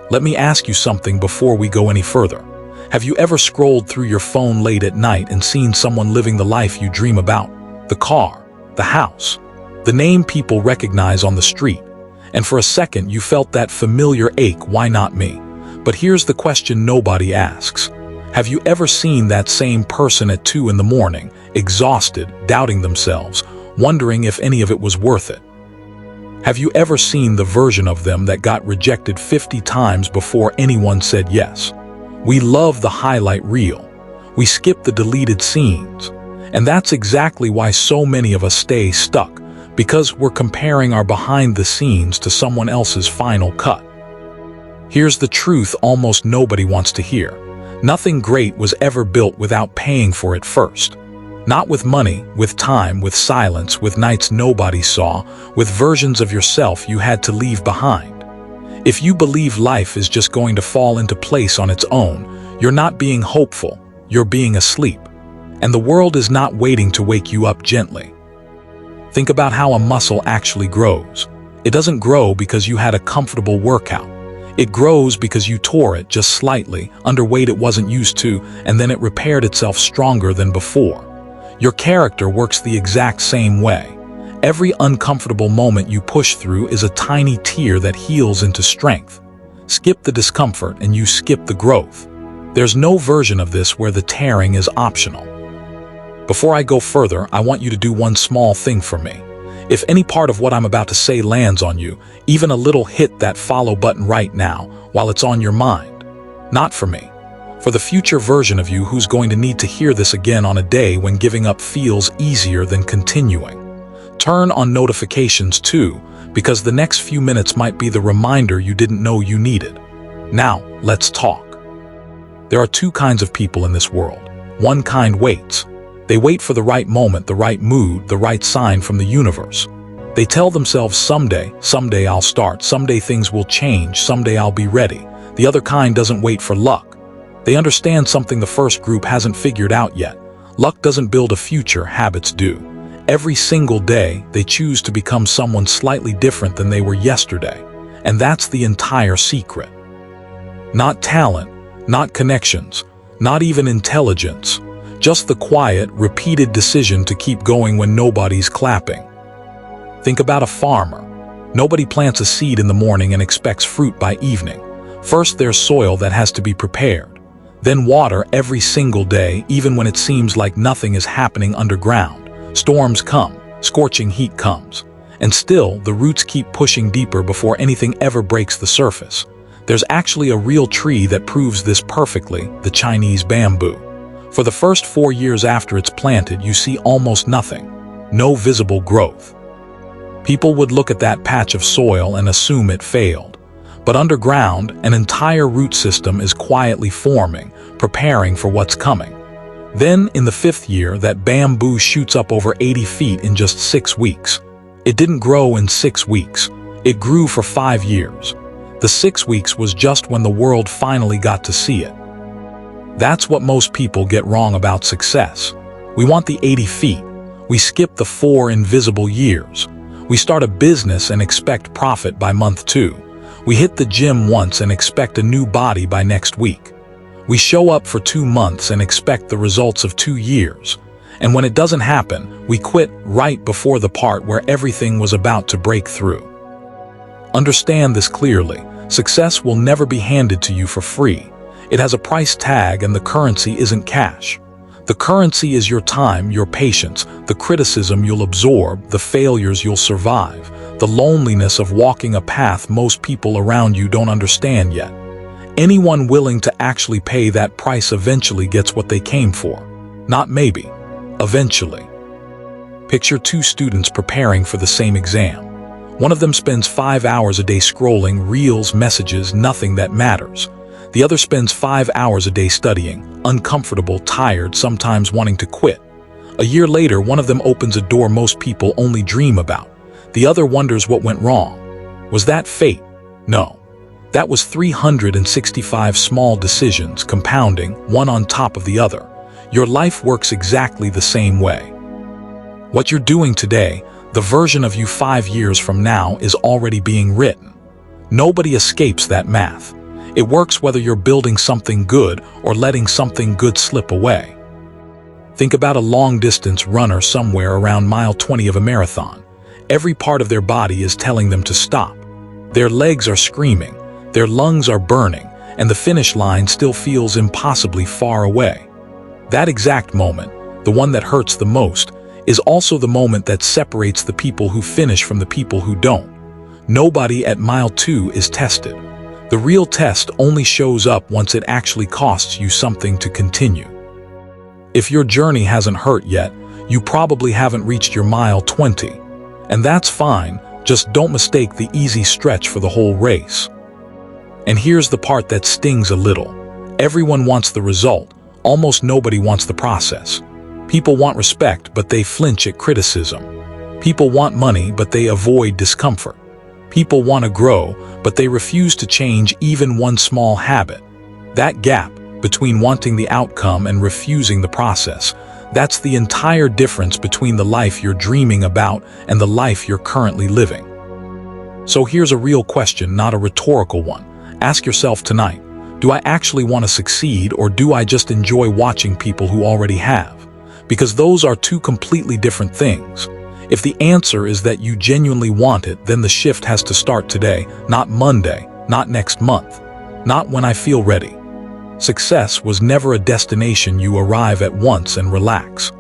Let me ask you something before we go any further. Have you ever scrolled through your phone late at night and seen someone living the life you dream about? The car, the house, the name people recognize on the street. And for a second you felt that familiar ache, why not me? But here's the question nobody asks. Have you ever seen that same person at 2 in the morning, exhausted, doubting themselves, wondering if any of it was worth it? Have you ever seen the version of them that got rejected 50 times before anyone said yes? We love the highlight reel. We skip the deleted scenes. And that's exactly why so many of us stay stuck, because we're comparing our behind the scenes to someone else's final cut. Here's the truth almost nobody wants to hear. Nothing great was ever built without paying for it first. Not with money, with time, with silence, with nights nobody saw, with versions of yourself you had to leave behind. If you believe life is just going to fall into place on its own, you're not being hopeful, you're being asleep. And the world is not waiting to wake you up gently. Think about how a muscle actually grows. It doesn't grow because you had a comfortable workout. It grows because you tore it just slightly, under weight it wasn't used to, and then it repaired itself stronger than before. Your character works the exact same way. Every uncomfortable moment you push through is a tiny tear that heals into strength. Skip the discomfort and you skip the growth. There's no version of this where the tearing is optional. Before I go further, I want you to do one small thing for me. If any part of what I'm about to say lands on you, even a little, hit that follow button right now while it's on your mind. Not for me. For the future version of you who's going to need to hear this again on a day when giving up feels easier than continuing. Turn on notifications too, because the next few minutes might be the reminder you didn't know you needed. Now, let's talk. There are two kinds of people in this world. One kind waits. They wait for the right moment, the right mood, the right sign from the universe. They tell themselves someday I'll start, someday things will change, someday I'll be ready. The other kind doesn't wait for luck. They understand something the first group hasn't figured out yet. Luck doesn't build a future, habits do. Every single day, they choose to become someone slightly different than they were yesterday. And that's the entire secret. Not talent, not connections, not even intelligence. Just the quiet, repeated decision to keep going when nobody's clapping. Think about a farmer. Nobody plants a seed in the morning and expects fruit by evening. First, there's soil that has to be prepared. Then water every single day, even when it seems like nothing is happening underground. Storms come, scorching heat comes. And still, the roots keep pushing deeper before anything ever breaks the surface. There's actually a real tree that proves this perfectly, the Chinese bamboo. For the first 4 years after it's planted, you see almost nothing. No visible growth. People would look at that patch of soil and assume it failed. But underground, an entire root system is quietly forming, preparing for what's coming. Then, in the 5th year, that bamboo shoots up over 80 feet in just 6 weeks. It didn't grow in 6 weeks. It grew for 5 years. The 6 weeks was just when the world finally got to see it. That's what most people get wrong about success. We want the 80 feet. We skip the 4 invisible years. We start a business and expect profit by month 2. We hit the gym once and expect a new body by next week. We show up for 2 months and expect the results of 2 years. And when it doesn't happen, we quit right before the part where everything was about to break through. Understand this clearly. Success will never be handed to you for free. It has a price tag, and the currency isn't cash. The currency is your time, your patience, the criticism you'll absorb, the failures you'll survive, the loneliness of walking a path most people around you don't understand yet. Anyone willing to actually pay that price eventually gets what they came for. Not maybe, eventually. Picture 2 students preparing for the same exam. One of them spends 5 hours a day scrolling reels, messages, nothing that matters. The other spends 5 hours a day studying, uncomfortable, tired, sometimes wanting to quit. A year later, one of them opens a door most people only dream about. The other wonders what went wrong. Was that fate? No. That was 365 small decisions compounding, one on top of the other. Your life works exactly the same way. What you're doing today, the version of you 5 years from now, is already being written. Nobody escapes that math. It works whether you're building something good or letting something good slip away. Think about a long-distance runner somewhere around mile 20 of a marathon. Every part of their body is telling them to stop. Their legs are screaming, their lungs are burning, and the finish line still feels impossibly far away. That exact moment, the one that hurts the most, is also the moment that separates the people who finish from the people who don't. Nobody at mile 2 is tested. The real test only shows up once it actually costs you something to continue. If your journey hasn't hurt yet, you probably haven't reached your mile 20. And that's fine, just don't mistake the easy stretch for the whole race. And here's the part that stings a little. Everyone wants the result, almost nobody wants the process. People want respect, but they flinch at criticism. People want money, but they avoid discomfort. People want to grow, but they refuse to change even one small habit. That gap between wanting the outcome and refusing the process, that's the entire difference between the life you're dreaming about and the life you're currently living. So here's a real question, not a rhetorical one. Ask yourself tonight, do I actually want to succeed, or do I just enjoy watching people who already have? Because those are two completely different things. If the answer is that you genuinely want it, then the shift has to start today, not Monday, not next month, not when I feel ready. Success was never a destination you arrive at once and relax.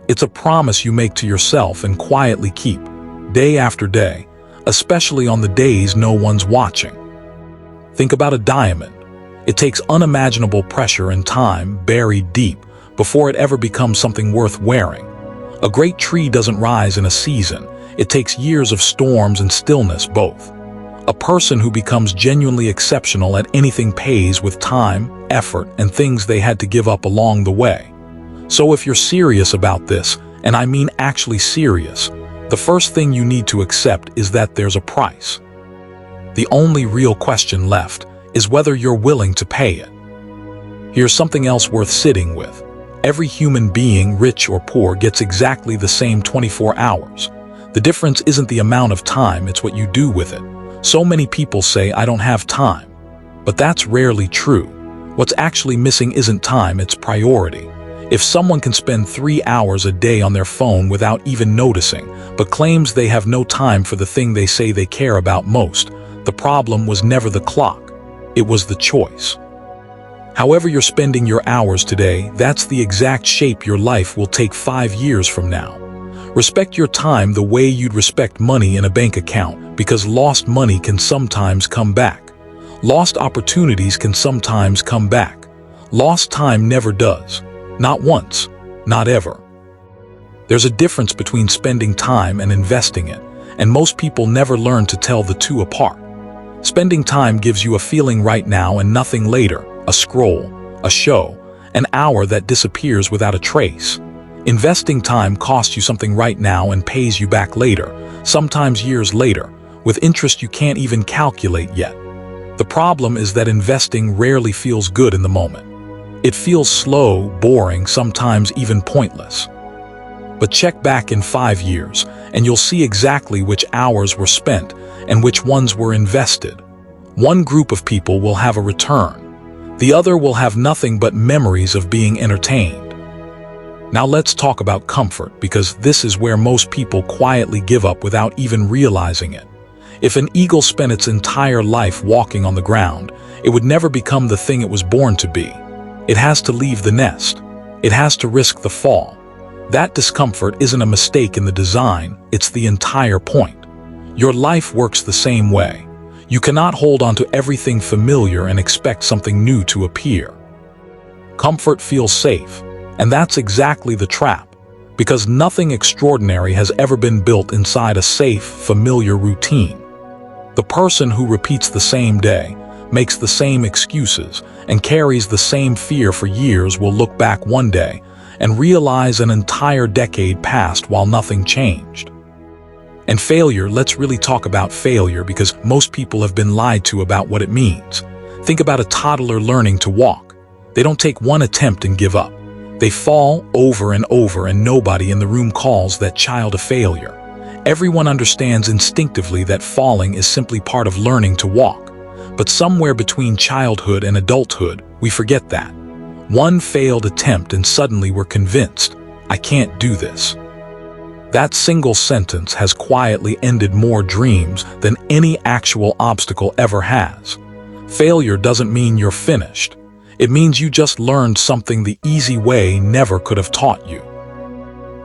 It's a promise you make to yourself and quietly keep, day after day, especially on the days no one's watching. Think about a diamond. It takes unimaginable pressure and time buried deep before it ever becomes something worth wearing. A great tree doesn't rise in a season. It takes years of storms and stillness both. A person who becomes genuinely exceptional at anything pays with time, effort, and things they had to give up along the way. So if you're serious about this, and I mean actually serious, the first thing you need to accept is that there's a price. The only real question left is whether you're willing to pay it. Here's something else worth sitting with. Every human being, rich or poor, gets exactly the same 24 hours. The difference isn't the amount of time, it's what you do with it. So many people say, I don't have time. But that's rarely true. What's actually missing isn't time, it's priority. If someone can spend 3 hours a day on their phone without even noticing, but claims they have no time for the thing they say they care about most, the problem was never the clock. It was the choice. However you're spending your hours today, that's the exact shape your life will take 5 years from now. Respect your time the way you'd respect money in a bank account, because lost money can sometimes come back. Lost opportunities can sometimes come back. Lost time never does. Not once, not ever. There's a difference between spending time and investing it, and most people never learn to tell the two apart. Spending time gives you a feeling right now and nothing later, a scroll, a show, an hour that disappears without a trace. Investing time costs you something right now and pays you back later, sometimes years later, with interest you can't even calculate yet. The problem is that investing rarely feels good in the moment. It feels slow, boring, sometimes even pointless. But check back in 5 years, and you'll see exactly which hours were spent and which ones were invested. One group of people will have a return. The other will have nothing but memories of being entertained. Now let's talk about comfort, because this is where most people quietly give up without even realizing it. If an eagle spent its entire life walking on the ground, it would never become the thing it was born to be. It has to leave the nest. It has to risk the fall. That discomfort isn't a mistake in the design, it's the entire point. Your life works the same way. You cannot hold on to everything familiar and expect something new to appear. Comfort feels safe. And that's exactly the trap, because nothing extraordinary has ever been built inside a safe, familiar routine. The person who repeats the same day, makes the same excuses, and carries the same fear for years will look back one day and realize an entire decade passed while nothing changed. And failure, let's really talk about failure, because most people have been lied to about what it means. Think about a toddler learning to walk. They don't take one attempt and give up. They fall over and over, and nobody in the room calls that child a failure. Everyone understands instinctively that falling is simply part of learning to walk. But somewhere between childhood and adulthood, we forget that. One failed attempt and suddenly we're convinced, I can't do this. That single sentence has quietly ended more dreams than any actual obstacle ever has. Failure doesn't mean you're finished. It means you just learned something the easy way never could have taught you.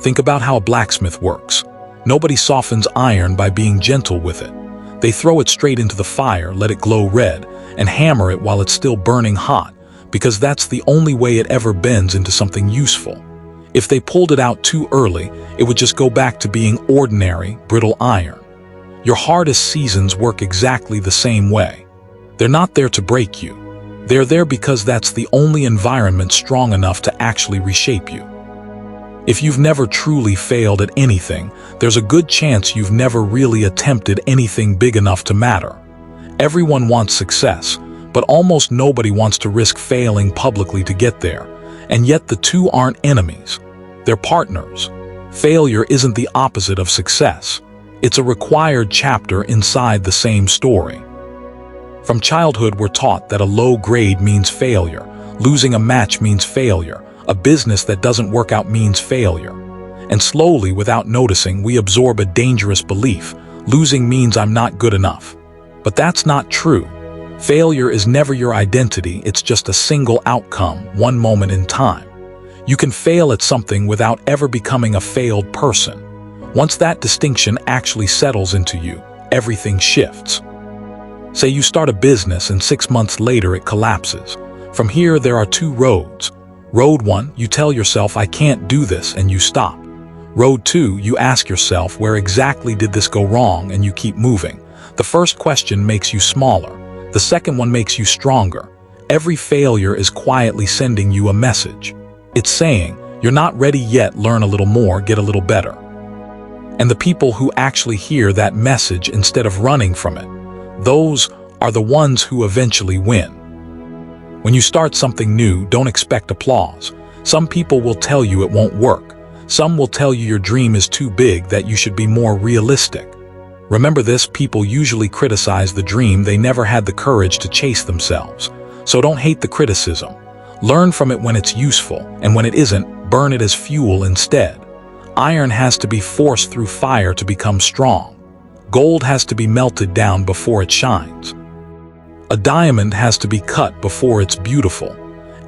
Think about how a blacksmith works. Nobody softens iron by being gentle with it. They throw it straight into the fire, let it glow red, and hammer it while it's still burning hot, because that's the only way it ever bends into something useful. If they pulled it out too early, it would just go back to being ordinary, brittle iron. Your hardest seasons work exactly the same way. They're not there to break you. They're there because that's the only environment strong enough to actually reshape you. If you've never truly failed at anything, there's a good chance you've never really attempted anything big enough to matter. Everyone wants success, but almost nobody wants to risk failing publicly to get there. And yet the two aren't enemies. They're partners. Failure isn't the opposite of success. It's a required chapter inside the same story. From childhood, we're taught that a low grade means failure. Losing a match means failure. A business that doesn't work out means failure. And slowly, without noticing, we absorb a dangerous belief. Losing means I'm not good enough. But that's not true. Failure is never your identity, it's just a single outcome, one moment in time. You can fail at something without ever becoming a failed person. Once that distinction actually settles into you, everything shifts. Say you start a business and 6 months later it collapses. From here, there are two roads. Road 1, you tell yourself, I can't do this, and you stop. Road 2, you ask yourself, where exactly did this go wrong, and you keep moving. The first question makes you smaller. The second one makes you stronger. Every failure is quietly sending you a message. It's saying, you're not ready yet, learn a little more, get a little better. And the people who actually hear that message instead of running from it, those are the ones who eventually win. When you start something new, don't expect applause. Some people will tell you it won't work. Some will tell you your dream is too big, that you should be more realistic. Remember this, people usually criticize the dream they never had the courage to chase themselves. So don't hate the criticism. Learn from it when it's useful, and when it isn't, burn it as fuel instead. Iron has to be forced through fire to become strong. Gold has to be melted down before it shines. A diamond has to be cut before it's beautiful.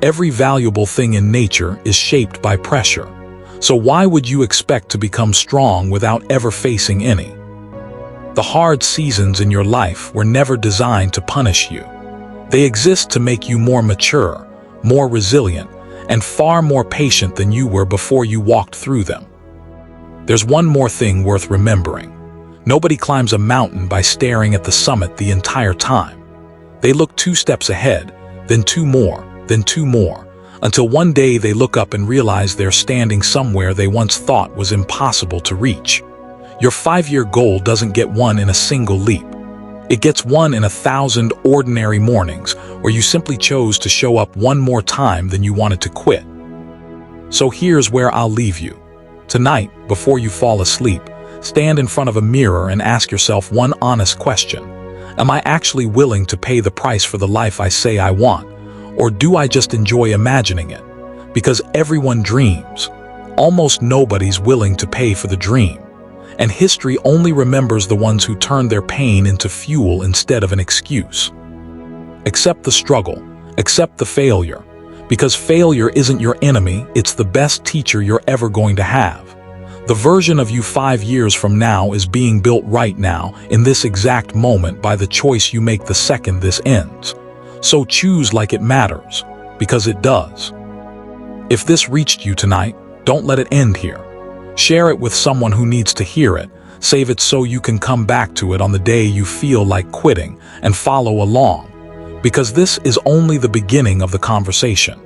Every valuable thing in nature is shaped by pressure. So why would you expect to become strong without ever facing any? The hard seasons in your life were never designed to punish you. They exist to make you more mature, more resilient, and far more patient than you were before you walked through them. There's one more thing worth remembering. Nobody climbs a mountain by staring at the summit the entire time. They look 2 steps ahead, then 2 more, then 2 more, until one day they look up and realize they're standing somewhere they once thought was impossible to reach. Your 5-year goal doesn't get won in a single leap. It gets won in 1,000 ordinary mornings where you simply chose to show up one more time than you wanted to quit. So here's where I'll leave you. Tonight, before you fall asleep, stand in front of a mirror and ask yourself one honest question. Am I actually willing to pay the price for the life I say I want? Or do I just enjoy imagining it? Because everyone dreams. Almost nobody's willing to pay for the dream. And history only remembers the ones who turn their pain into fuel instead of an excuse. Accept the struggle. Accept the failure. Because failure isn't your enemy, it's the best teacher you're ever going to have. The version of you 5 years from now is being built right now, in this exact moment, by the choice you make the second this ends. So choose like it matters, because it does. If this reached you tonight, don't let it end here. Share it with someone who needs to hear it. Save it so you can come back to it on the day you feel like quitting, and follow along. Because this is only the beginning of the conversation.